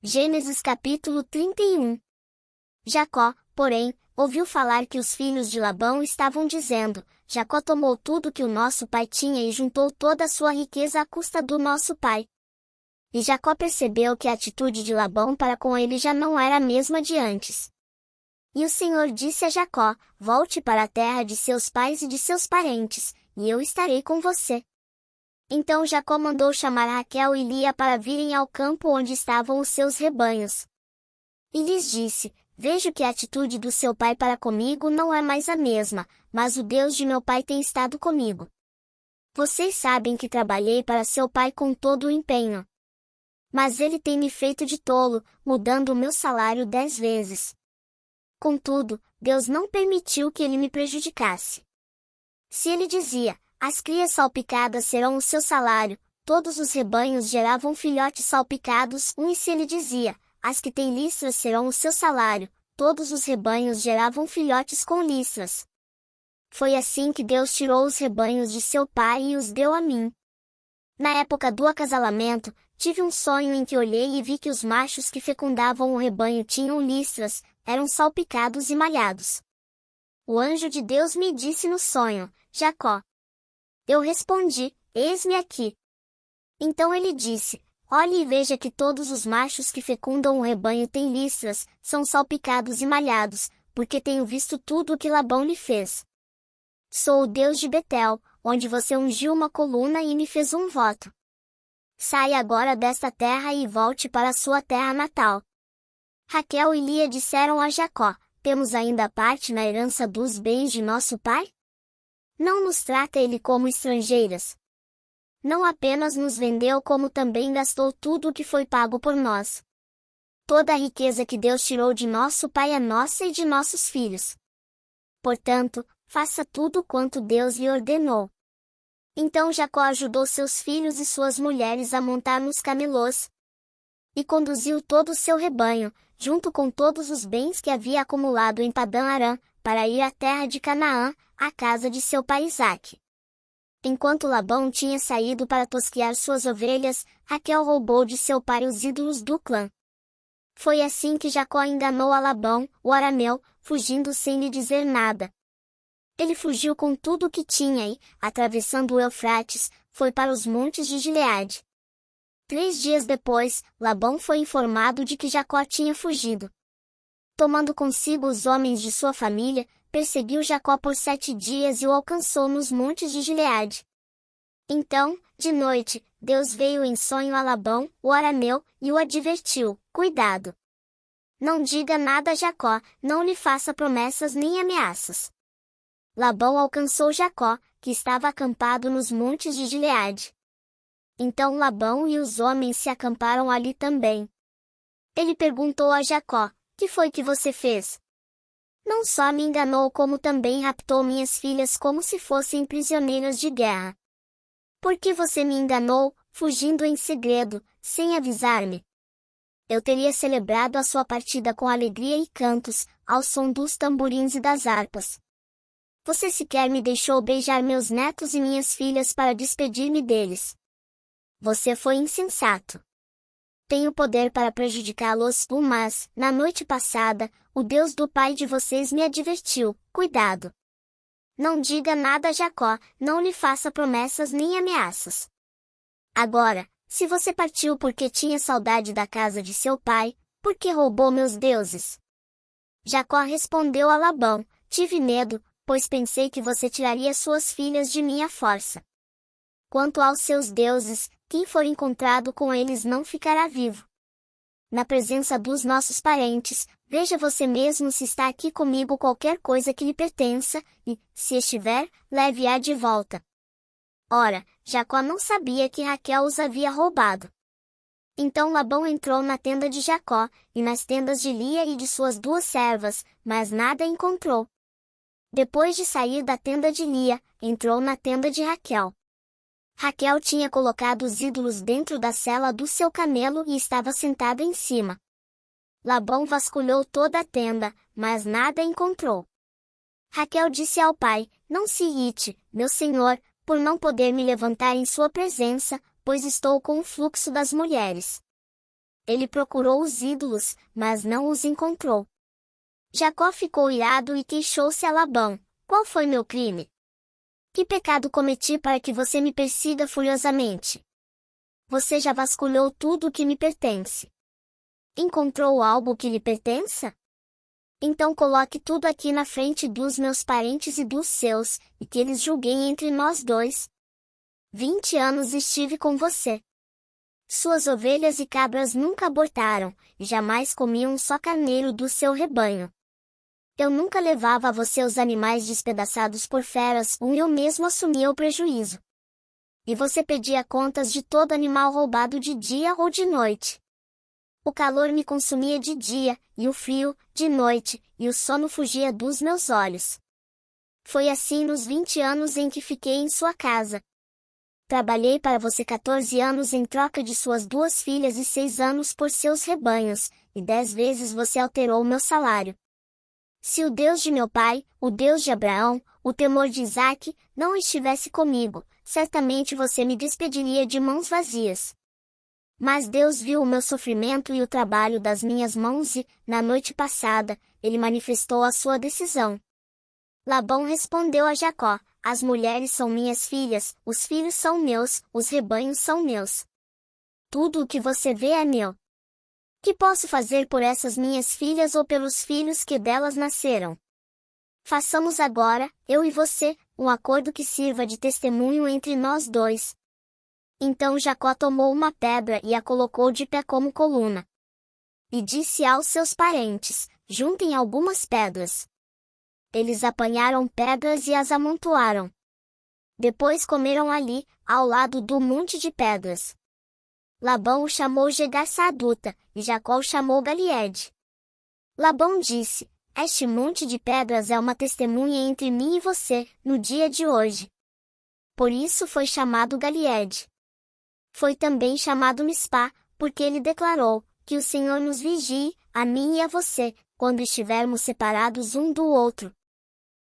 Gênesis capítulo 31. Jacó, porém, ouviu falar que os filhos de Labão estavam dizendo: Jacó tomou tudo que o nosso pai tinha e juntou toda a sua riqueza à custa do nosso pai. E Jacó percebeu que a atitude de Labão para com ele já não era a mesma de antes. E o Senhor disse a Jacó: Volte para a terra de seus pais e de seus parentes, e eu estarei com você. Então Jacó mandou chamar Raquel e Lia para virem ao campo onde estavam os seus rebanhos. E lhes disse: Vejo que a atitude do seu pai para comigo não é mais a mesma, mas o Deus de meu pai tem estado comigo. Vocês sabem que trabalhei para seu pai com todo o empenho. Mas ele tem me feito de tolo, mudando o meu salário 10 vezes. Contudo, Deus não permitiu que ele me prejudicasse. Se ele dizia: As crias salpicadas serão o seu salário, todos os rebanhos geravam filhotes salpicados, e se ele dizia: As que têm listras serão o seu salário, todos os rebanhos geravam filhotes com listras. Foi assim que Deus tirou os rebanhos de seu pai e os deu a mim. Na época do acasalamento, tive um sonho em que olhei e vi que os machos que fecundavam o rebanho tinham listras, eram salpicados e malhados. O anjo de Deus me disse no sonho: Jacó. Eu respondi: Eis-me aqui. Então ele disse: Olhe e veja que todos os machos que fecundam o rebanho têm listras, são salpicados e malhados, porque tenho visto tudo o que Labão lhe fez. Sou o Deus de Betel, onde você ungiu uma coluna e me fez um voto. Saia agora desta terra e volte para a sua terra natal. Raquel e Lia disseram a Jacó: Temos ainda parte na herança dos bens de nosso pai? Não nos trata ele como estrangeiras. Não apenas nos vendeu, como também gastou tudo o que foi pago por nós. Toda a riqueza que Deus tirou de nosso pai é nossa e de nossos filhos. Portanto, faça tudo quanto Deus lhe ordenou. Então Jacó ajudou seus filhos e suas mulheres a montar nos camelôs. E conduziu todo o seu rebanho, junto com todos os bens que havia acumulado em Padã-Arã, para ir à terra de Canaã, à casa de seu pai Isaque. Enquanto Labão tinha saído para tosquear suas ovelhas, Raquel roubou de seu pai os ídolos do clã. Foi assim que Jacó enganou a Labão, o arameu, fugindo sem lhe dizer nada. Ele fugiu com tudo o que tinha e, atravessando o Eufrates, foi para os montes de Gileade. 3 dias depois, Labão foi informado de que Jacó tinha fugido. Tomando consigo os homens de sua família, perseguiu Jacó por 7 dias e o alcançou nos montes de Gileade. Então, de noite, Deus veio em sonho a Labão, o arameu, e o advertiu: Cuidado! Não diga nada a Jacó, não lhe faça promessas nem ameaças. Labão alcançou Jacó, que estava acampado nos montes de Gileade. Então Labão e os homens se acamparam ali também. Ele perguntou a Jacó: Que foi que você fez? Não só me enganou, como também raptou minhas filhas como se fossem prisioneiras de guerra. Por que você me enganou, fugindo em segredo, sem avisar-me? Eu teria celebrado a sua partida com alegria e cantos, ao som dos tamborins e das harpas. Você sequer me deixou beijar meus netos e minhas filhas para despedir-me deles. Você foi insensato. Tenho poder para prejudicá-los, mas, na noite passada, o Deus do pai de vocês me advertiu: Cuidado! Não diga nada a Jacó, não lhe faça promessas nem ameaças. Agora, se você partiu porque tinha saudade da casa de seu pai, por que roubou meus deuses? Jacó respondeu a Labão: Tive medo, pois pensei que você tiraria suas filhas de minha força. Quanto aos seus deuses, quem for encontrado com eles não ficará vivo. Na presença dos nossos parentes, veja você mesmo se está aqui comigo qualquer coisa que lhe pertença, e, se estiver, leve-a de volta. Ora, Jacó não sabia que Raquel os havia roubado. Então Labão entrou na tenda de Jacó, e nas tendas de Lia e de suas 2 servas, mas nada encontrou. Depois de sair da tenda de Lia, entrou na tenda de Raquel. Raquel tinha colocado os ídolos dentro da sela do seu camelo e estava sentada em cima. Labão vasculhou toda a tenda, mas nada encontrou. Raquel disse ao pai: Não se irrite, meu senhor, por não poder me levantar em sua presença, pois estou com o fluxo das mulheres. Ele procurou os ídolos, mas não os encontrou. Jacó ficou irado e queixou-se a Labão: qual foi meu crime? Que pecado cometi para que você me persiga furiosamente? Você já vasculhou tudo o que me pertence. Encontrou algo que lhe pertença? Então coloque tudo aqui na frente dos meus parentes e dos seus, e que eles julguem entre nós dois. 20 anos estive com você. Suas ovelhas e cabras nunca abortaram, e jamais comi um só carneiro do seu rebanho. Eu nunca levava a você os animais despedaçados por feras, eu mesmo assumia o prejuízo. E você pedia contas de todo animal roubado de dia ou de noite. O calor me consumia de dia, e o frio, de noite, e o sono fugia dos meus olhos. Foi assim nos 20 anos em que fiquei em sua casa. Trabalhei para você 14 anos em troca de suas 2 filhas e 6 anos por seus rebanhos, e 10 vezes você alterou meu salário. Se o Deus de meu pai, o Deus de Abraão, o temor de Isaque, não estivesse comigo, certamente você me despediria de mãos vazias. Mas Deus viu o meu sofrimento e o trabalho das minhas mãos e, na noite passada, ele manifestou a sua decisão. Labão respondeu a Jacó: as mulheres são minhas filhas, os filhos são meus, os rebanhos são meus. Tudo o que você vê é meu. Que posso fazer por essas minhas filhas ou pelos filhos que delas nasceram? Façamos agora, eu e você, um acordo que sirva de testemunho entre nós dois. Então Jacó tomou uma pedra e a colocou de pé como coluna. E disse aos seus parentes: juntem algumas pedras. Eles apanharam pedras e as amontoaram. Depois comeram ali, ao lado do monte de pedras. Labão o chamou Jegar-Saaduta, e Jacó o chamou Galiede. Labão disse: este monte de pedras é uma testemunha entre mim e você, no dia de hoje. Por isso foi chamado Galiede. Foi também chamado Mispá, porque ele declarou: que o Senhor nos vigie, a mim e a você, quando estivermos separados um do outro.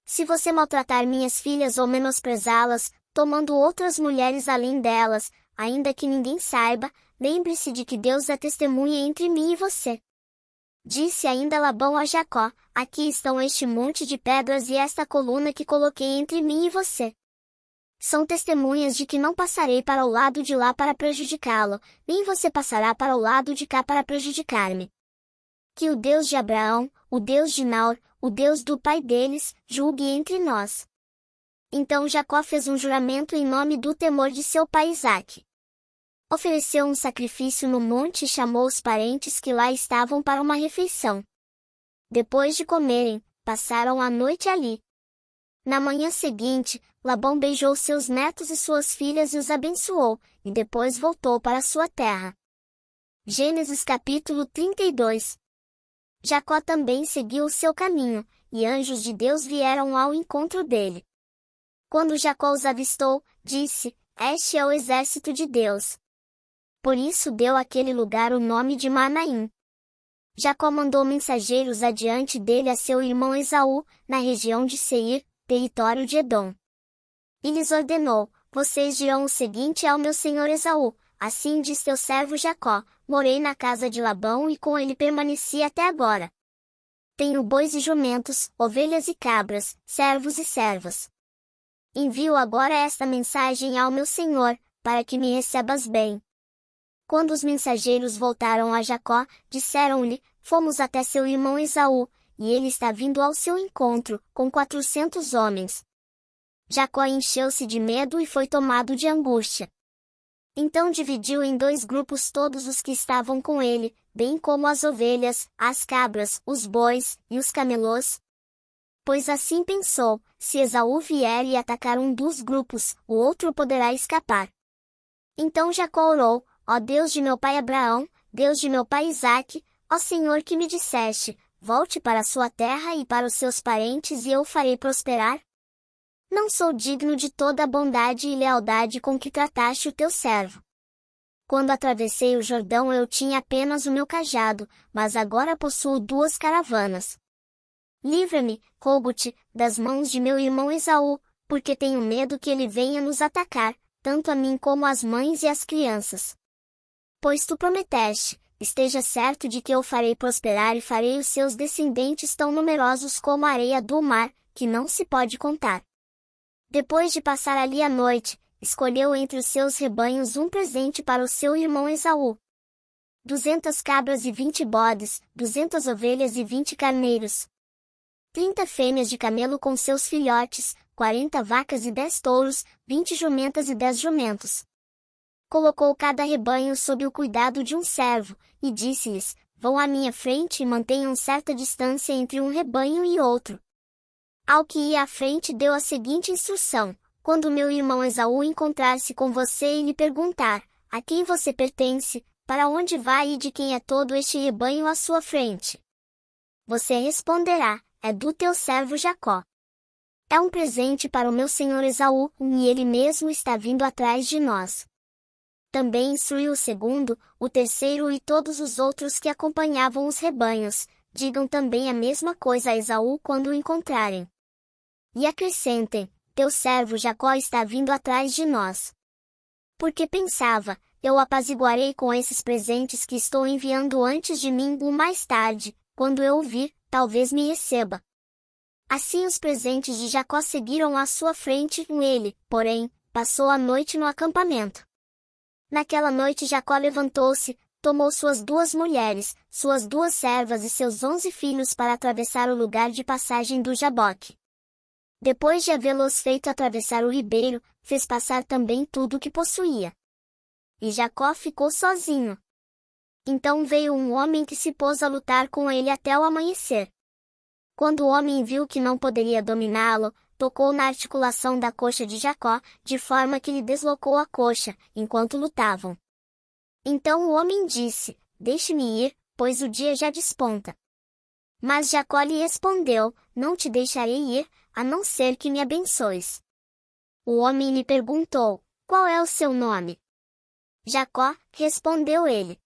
Se você maltratar minhas filhas ou menosprezá-las, tomando outras mulheres além delas, ainda que ninguém saiba, lembre-se de que Deus é testemunha entre mim e você. Disse ainda Labão a Jacó: aqui estão este monte de pedras e esta coluna que coloquei entre mim e você. São testemunhas de que não passarei para o lado de lá para prejudicá-lo, nem você passará para o lado de cá para prejudicar-me. Que o Deus de Abraão, o Deus de Naor, o Deus do pai deles, julgue entre nós. Então Jacó fez um juramento em nome do temor de seu pai Isaque. Ofereceu um sacrifício no monte e chamou os parentes que lá estavam para uma refeição. Depois de comerem, passaram a noite ali. Na manhã seguinte, Labão beijou seus netos e suas filhas e os abençoou, e depois voltou para sua terra. Gênesis capítulo 32. Jacó também seguiu o seu caminho, e anjos de Deus vieram ao encontro dele. Quando Jacó os avistou, disse: este é o exército de Deus. Por isso deu àquele lugar o nome de Manaim. Jacó mandou mensageiros adiante dele a seu irmão Esaú, na região de Seir, território de Edom. E lhes ordenou: vocês dirão o seguinte ao meu senhor Esaú: assim diz teu servo Jacó, morei na casa de Labão e com ele permaneci até agora. Tenho bois e jumentos, ovelhas e cabras, servos e servas. Envio agora esta mensagem ao meu senhor, para que me recebas bem. Quando os mensageiros voltaram a Jacó, disseram-lhe: fomos até seu irmão Esaú, e ele está vindo ao seu encontro, com 400 homens. Jacó encheu-se de medo e foi tomado de angústia. Então dividiu em 2 grupos todos os que estavam com ele, bem como as ovelhas, as cabras, os bois, e os camelôs. Pois assim pensou: se Esaú vier e atacar um dos grupos, o outro poderá escapar. Então Jacó orou: ó Deus de meu pai Abraão, Deus de meu pai Isaque, ó Senhor que me disseste: volte para a sua terra e para os seus parentes e eu o farei prosperar? Não sou digno de toda a bondade e lealdade com que trataste o teu servo. Quando atravessei o Jordão eu tinha apenas o meu cajado, mas agora possuo 2 caravanas. Livra-me, rogo-te, das mãos de meu irmão Esaú, porque tenho medo que ele venha nos atacar, tanto a mim como as mães e as crianças. Pois tu prometeste: esteja certo de que eu farei prosperar e farei os seus descendentes tão numerosos como a areia do mar, que não se pode contar. Depois de passar ali a noite, escolheu entre os seus rebanhos um presente para o seu irmão Esaú. 200 cabras e 20 bodes, 200 ovelhas e 20 carneiros. 30 fêmeas de camelo com seus filhotes, 40 vacas e 10 touros, 20 jumentas e 10 jumentos. Colocou cada rebanho sob o cuidado de um servo, e disse-lhes, vão à minha frente e mantenham certa distância entre um rebanho e outro. Ao que ia à frente deu a seguinte instrução, quando meu irmão Esaú encontrar-se com você e lhe perguntar, a quem você pertence, para onde vai e de quem é todo este rebanho à sua frente? Você responderá, é do teu servo Jacó. É um presente para o meu senhor Esaú, e ele mesmo está vindo atrás de nós. Também instruiu o segundo, o terceiro e todos os outros que acompanhavam os rebanhos, digam também a mesma coisa a Esaú quando o encontrarem. E acrescentem, teu servo Jacó está vindo atrás de nós. Porque pensava, eu o apaziguarei com esses presentes que estou enviando antes de mim e mais tarde, quando eu o vir, talvez me receba. Assim os presentes de Jacó seguiram à sua frente e ele, porém, passou a noite no acampamento. Naquela noite Jacó levantou-se, tomou suas 2 mulheres, suas 2 servas e seus 11 filhos para atravessar o lugar de passagem do Jaboque. Depois de havê-los feito atravessar o ribeiro, fez passar também tudo o que possuía. E Jacó ficou sozinho. Então veio um homem que se pôs a lutar com ele até o amanhecer. Quando o homem viu que não poderia dominá-lo, tocou na articulação da coxa de Jacó, de forma que lhe deslocou a coxa, enquanto lutavam. Então o homem disse, deixe-me ir, pois o dia já desponta. Mas Jacó lhe respondeu, não te deixarei ir, a não ser que me abençoes. O homem lhe perguntou, qual é o seu nome? Jacó, respondeu ele.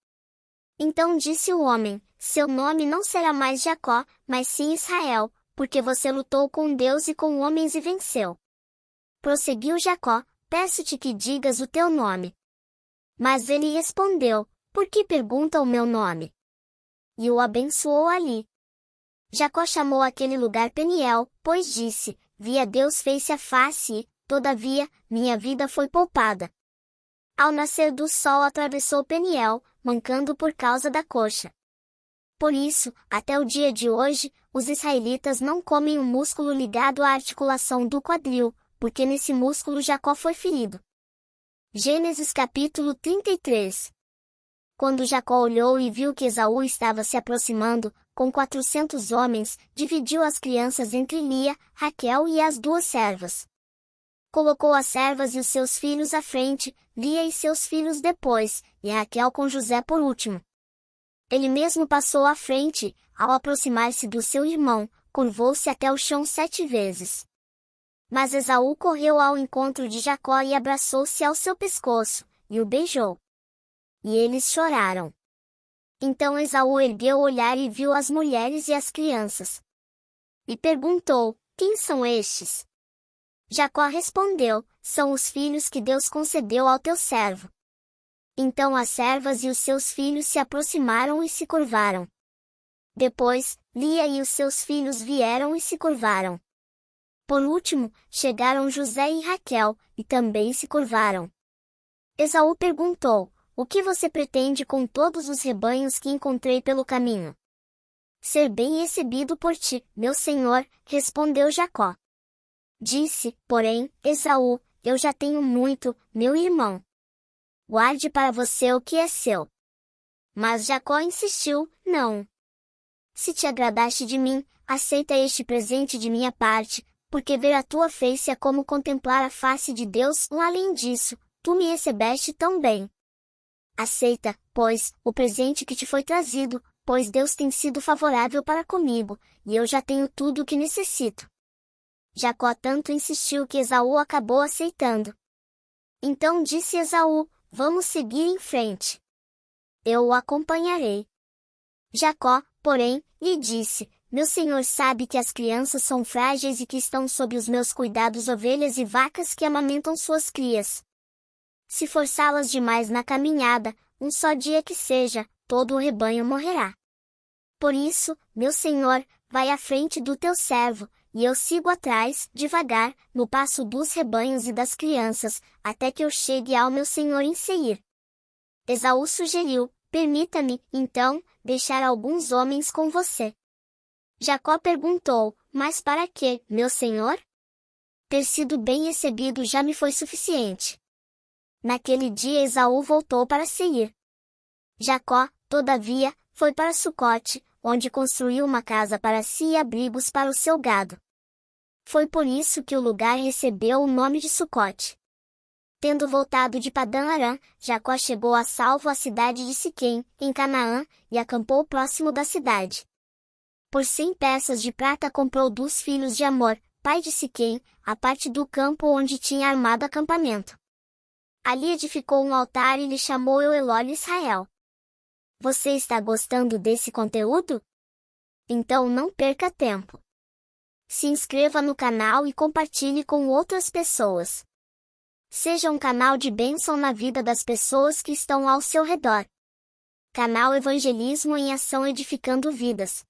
Então disse o homem, seu nome não será mais Jacó, mas sim Israel, porque você lutou com Deus e com homens e venceu. Prosseguiu Jacó, peço-te que digas o teu nome. Mas ele respondeu, por que pergunta o meu nome? E o abençoou ali. Jacó chamou aquele lugar Peniel, pois disse, vi a Deus face a face e, todavia, minha vida foi poupada. Ao nascer do sol atravessou Peniel, mancando por causa da coxa. Por isso, até o dia de hoje, os israelitas não comem o músculo ligado à articulação do quadril, porque nesse músculo Jacó foi ferido. Gênesis capítulo 33. Quando Jacó olhou e viu que Esaú estava se aproximando, com 400 homens, dividiu as crianças entre Lia, Raquel e as 2 servas. Colocou as servas e os seus filhos à frente, Lia e seus filhos depois, e Raquel com José por último. Ele mesmo passou à frente, ao aproximar-se do seu irmão, curvou-se até o chão 7 vezes. Mas Esaú correu ao encontro de Jacó e abraçou-se ao seu pescoço, e o beijou. E eles choraram. Então Esaú ergueu o olhar e viu as mulheres e as crianças. E perguntou, quem são estes? Jacó respondeu, são os filhos que Deus concedeu ao teu servo. Então as servas e os seus filhos se aproximaram e se curvaram. Depois, Lia e os seus filhos vieram e se curvaram. Por último, chegaram José e Raquel, e também se curvaram. Esaú perguntou, o que você pretende com todos os rebanhos que encontrei pelo caminho? Ser bem recebido por ti, meu senhor, respondeu Jacó. Disse, porém, Esaú, eu já tenho muito, meu irmão. Guarde para você o que é seu. Mas Jacó insistiu, não. Se te agradaste de mim, aceita este presente de minha parte, porque ver a tua face é como contemplar a face de Deus, além disso, tu me recebeste tão bem. Aceita, pois, o presente que te foi trazido, pois Deus tem sido favorável para comigo, e eu já tenho tudo o que necessito. Jacó tanto insistiu que Esaú acabou aceitando. Então disse Esaú, vamos seguir em frente. Eu o acompanharei. Jacó, porém, lhe disse, meu senhor sabe que as crianças são frágeis e que estão sob os meus cuidados ovelhas e vacas que amamentam suas crias. Se forçá-las demais na caminhada, um só dia que seja, todo o rebanho morrerá. Por isso, meu senhor, vai à frente do teu servo, e eu sigo atrás, devagar, no passo dos rebanhos e das crianças, até que eu chegue ao meu senhor em Seir. Esaú sugeriu: permita-me, então, deixar alguns homens com você. Jacó perguntou: mas para quê, meu senhor? Ter sido bem recebido já me foi suficiente. Naquele dia Esaú voltou para Seir. Jacó, todavia, foi para Sucote, onde construiu uma casa para si e abrigos para o seu gado. Foi por isso que o lugar recebeu o nome de Sucote. Tendo voltado de Padã-Arã, Jacó chegou a salvo à cidade de Siquém, em Canaã, e acampou próximo da cidade. Por 100 peças de prata comprou dos filhos de Amor, pai de Siquém, a parte do campo onde tinha armado acampamento. Ali edificou um altar e lhe chamou Euelole Israel. Você está gostando desse conteúdo? Então não perca tempo. Se inscreva no canal e compartilhe com outras pessoas. Seja um canal de bênção na vida das pessoas que estão ao seu redor. Canal Evangelismo em Ação Edificando Vidas.